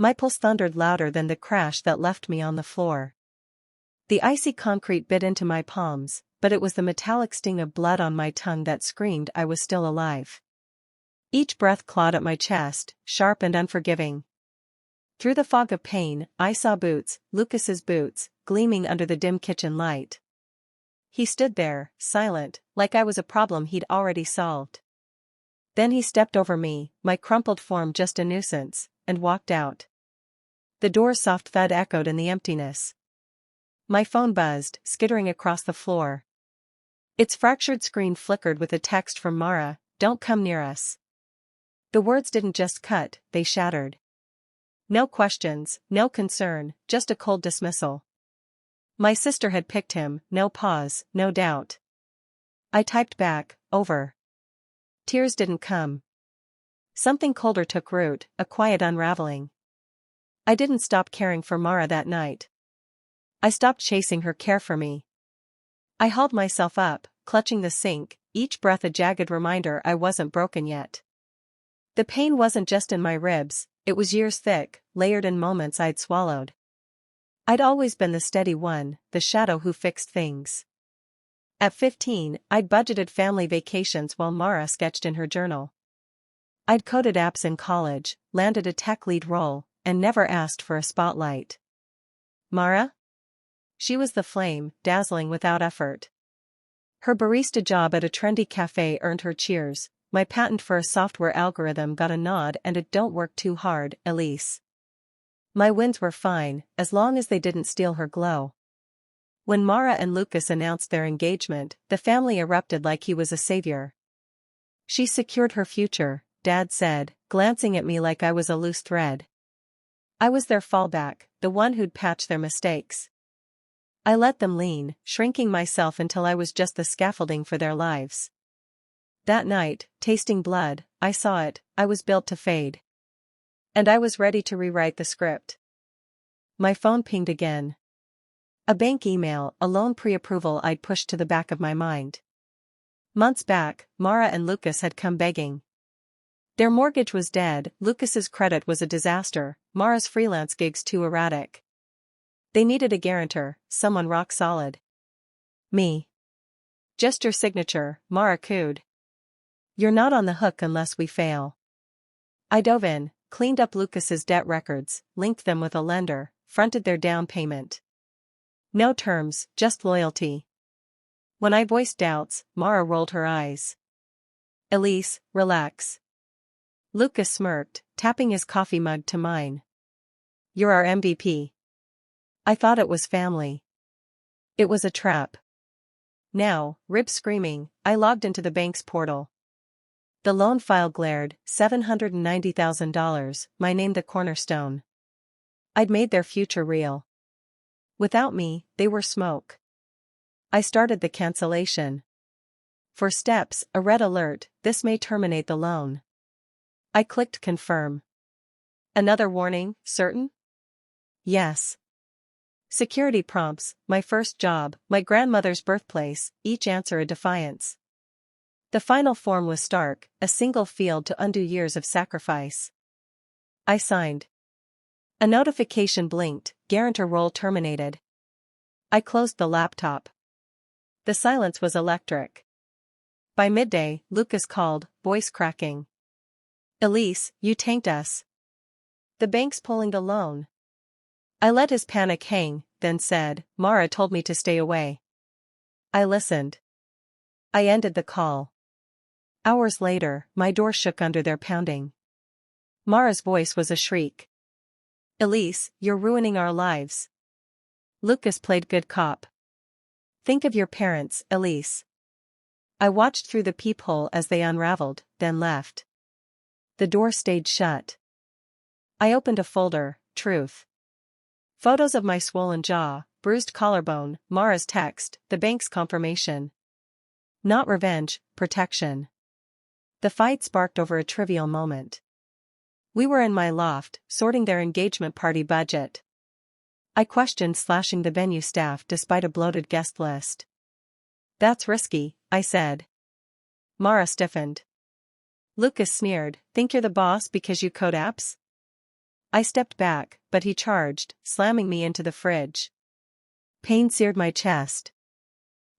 My pulse thundered louder than the crash that left me on the floor. The icy concrete bit into my palms, but it was the metallic sting of blood on my tongue that screamed I was still alive. Each breath clawed at my chest, sharp and unforgiving. Through the fog of pain, I saw boots, Lucas's boots, gleaming under the dim kitchen light. He stood there, silent, like I was a problem he'd already solved. Then he stepped over me, my crumpled form just a nuisance, and walked out. The door's soft thud echoed in the emptiness. My phone buzzed, skittering across the floor. Its fractured screen flickered with a text from Mara, "Don't come near us." The words didn't just cut, they shattered. No questions, no concern, just a cold dismissal. My sister had picked him, no pause, no doubt. I typed back, over. Tears didn't come. Something colder took root, a quiet unraveling. I didn't stop caring for Mara that night. I stopped chasing her care for me. I hauled myself up, clutching the sink, each breath a jagged reminder I wasn't broken yet. The pain wasn't just in my ribs, it was years thick, layered in moments I'd swallowed. I'd always been the steady one, the shadow who fixed things. At 15, I'd budgeted family vacations while Mara sketched in her journal. I'd coded apps in college, landed a tech lead role, and never asked for a spotlight. Mara? She was the flame, dazzling without effort. Her barista job at a trendy cafe earned her cheers. My patent for a software algorithm got a nod, and a "don't work too hard, Elise." My wins were fine, as long as they didn't steal her glow. When Mara and Lucas announced their engagement, the family erupted like he was a savior. "She secured her future," Dad said, glancing at me like I was a loose thread. I was their fallback, the one who'd patch their mistakes. I let them lean, shrinking myself until I was just the scaffolding for their lives. That night, tasting blood, I saw it, I was built to fade. And I was ready to rewrite the script. My phone pinged again. A bank email, a loan pre-approval I'd pushed to the back of my mind. Months back, Mara and Lucas had come begging. Their mortgage was dead, Lucas's credit was a disaster, Mara's freelance gigs too erratic. They needed a guarantor, someone rock solid. Me. "Just your signature," Mara cooed. "You're not on the hook unless we fail." I dove in, cleaned up Lucas's debt records, linked them with a lender, fronted their down payment. No terms, just loyalty. When I voiced doubts, Mara rolled her eyes. "Elise, relax." Lucas smirked, tapping his coffee mug to mine. "You're our MVP." I thought it was family. It was a trap. Now, ribs screaming, I logged into the bank's portal. The loan file glared, $790,000, my name the cornerstone. I'd made their future real. Without me, they were smoke. I started the cancellation. For steps, a red alert, "This may terminate the loan." I clicked confirm. Another warning, certain? Yes. Security prompts, my first job, my grandmother's birthplace, each answer a defiance. The final form was stark, a single field to undo years of sacrifice. I signed. A notification blinked, guarantor role terminated. I closed the laptop. The silence was electric. By midday, Lucas called, voice cracking. "Elise, you tanked us. The bank's pulling the loan." I let his panic hang, then said, "Mara told me to stay away." I listened. I ended the call. Hours later, my door shook under their pounding. Mara's voice was a shriek. "Elise, you're ruining our lives." Lucas played good cop. "Think of your parents, Elise." I watched through the peephole as they unraveled, then left. The door stayed shut. I opened a folder, Truth. Photos of my swollen jaw, bruised collarbone, Mara's text, the bank's confirmation. Not revenge, protection. The fight sparked over a trivial moment. We were in my loft, sorting their engagement party budget. I questioned slashing the venue staff despite a bloated guest list. "That's risky," I said. Mara stiffened. Lucas sneered, "Think you're the boss because you code apps?" I stepped back, but he charged, slamming me into the fridge. Pain seared my chest.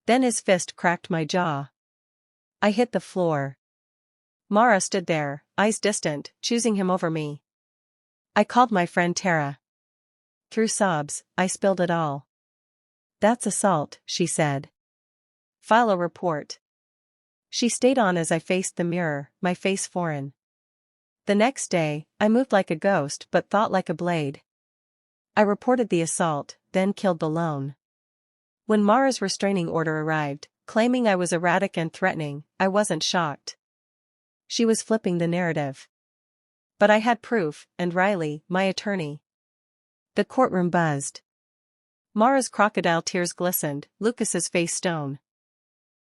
Then his fist cracked my jaw. I hit the floor. Mara stood there, eyes distant, choosing him over me. I called my friend Tara. Through sobs, I spilled it all. "That's assault," she said. "File a report." She stayed on as I faced the mirror, my face foreign. The next day, I moved like a ghost but thought like a blade. I reported the assault, then killed the loan. When Mara's restraining order arrived, claiming I was erratic and threatening, I wasn't shocked. She was flipping the narrative. But I had proof, and Riley, my attorney. The courtroom buzzed. Mara's crocodile tears glistened, Lucas's face stone.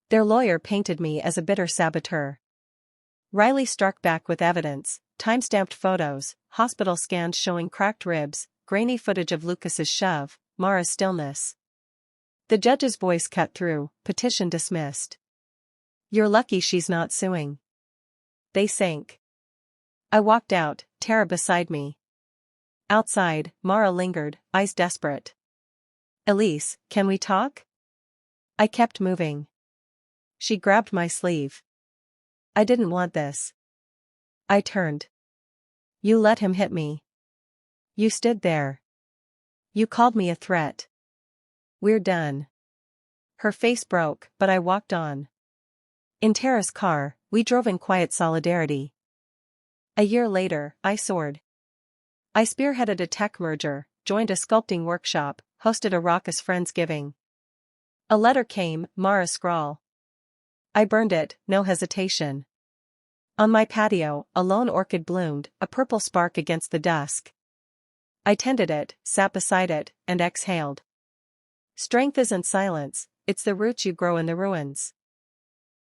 Their lawyer painted me as a bitter saboteur. Riley struck back with evidence, time-stamped photos, hospital scans showing cracked ribs, grainy footage of Lucas's shove, Mara's stillness. The judge's voice cut through, petition dismissed. "You're lucky she's not suing." They sank. I walked out, Tara beside me. Outside, Mara lingered, eyes desperate. "Elise, can we talk?" I kept moving. She grabbed my sleeve. "I didn't want this." I turned. "You let him hit me. You stood there. You called me a threat. We're done." Her face broke, but I walked on. In Tara's car, we drove in quiet solidarity. A year later, I soared. I spearheaded a tech merger, joined a sculpting workshop, hosted a raucous Friendsgiving. A letter came, Mara's scrawl. I burned it, no hesitation. On my patio, a lone orchid bloomed, a purple spark against the dusk. I tended it, sat beside it, and exhaled. Strength isn't silence, it's the roots you grow in the ruins.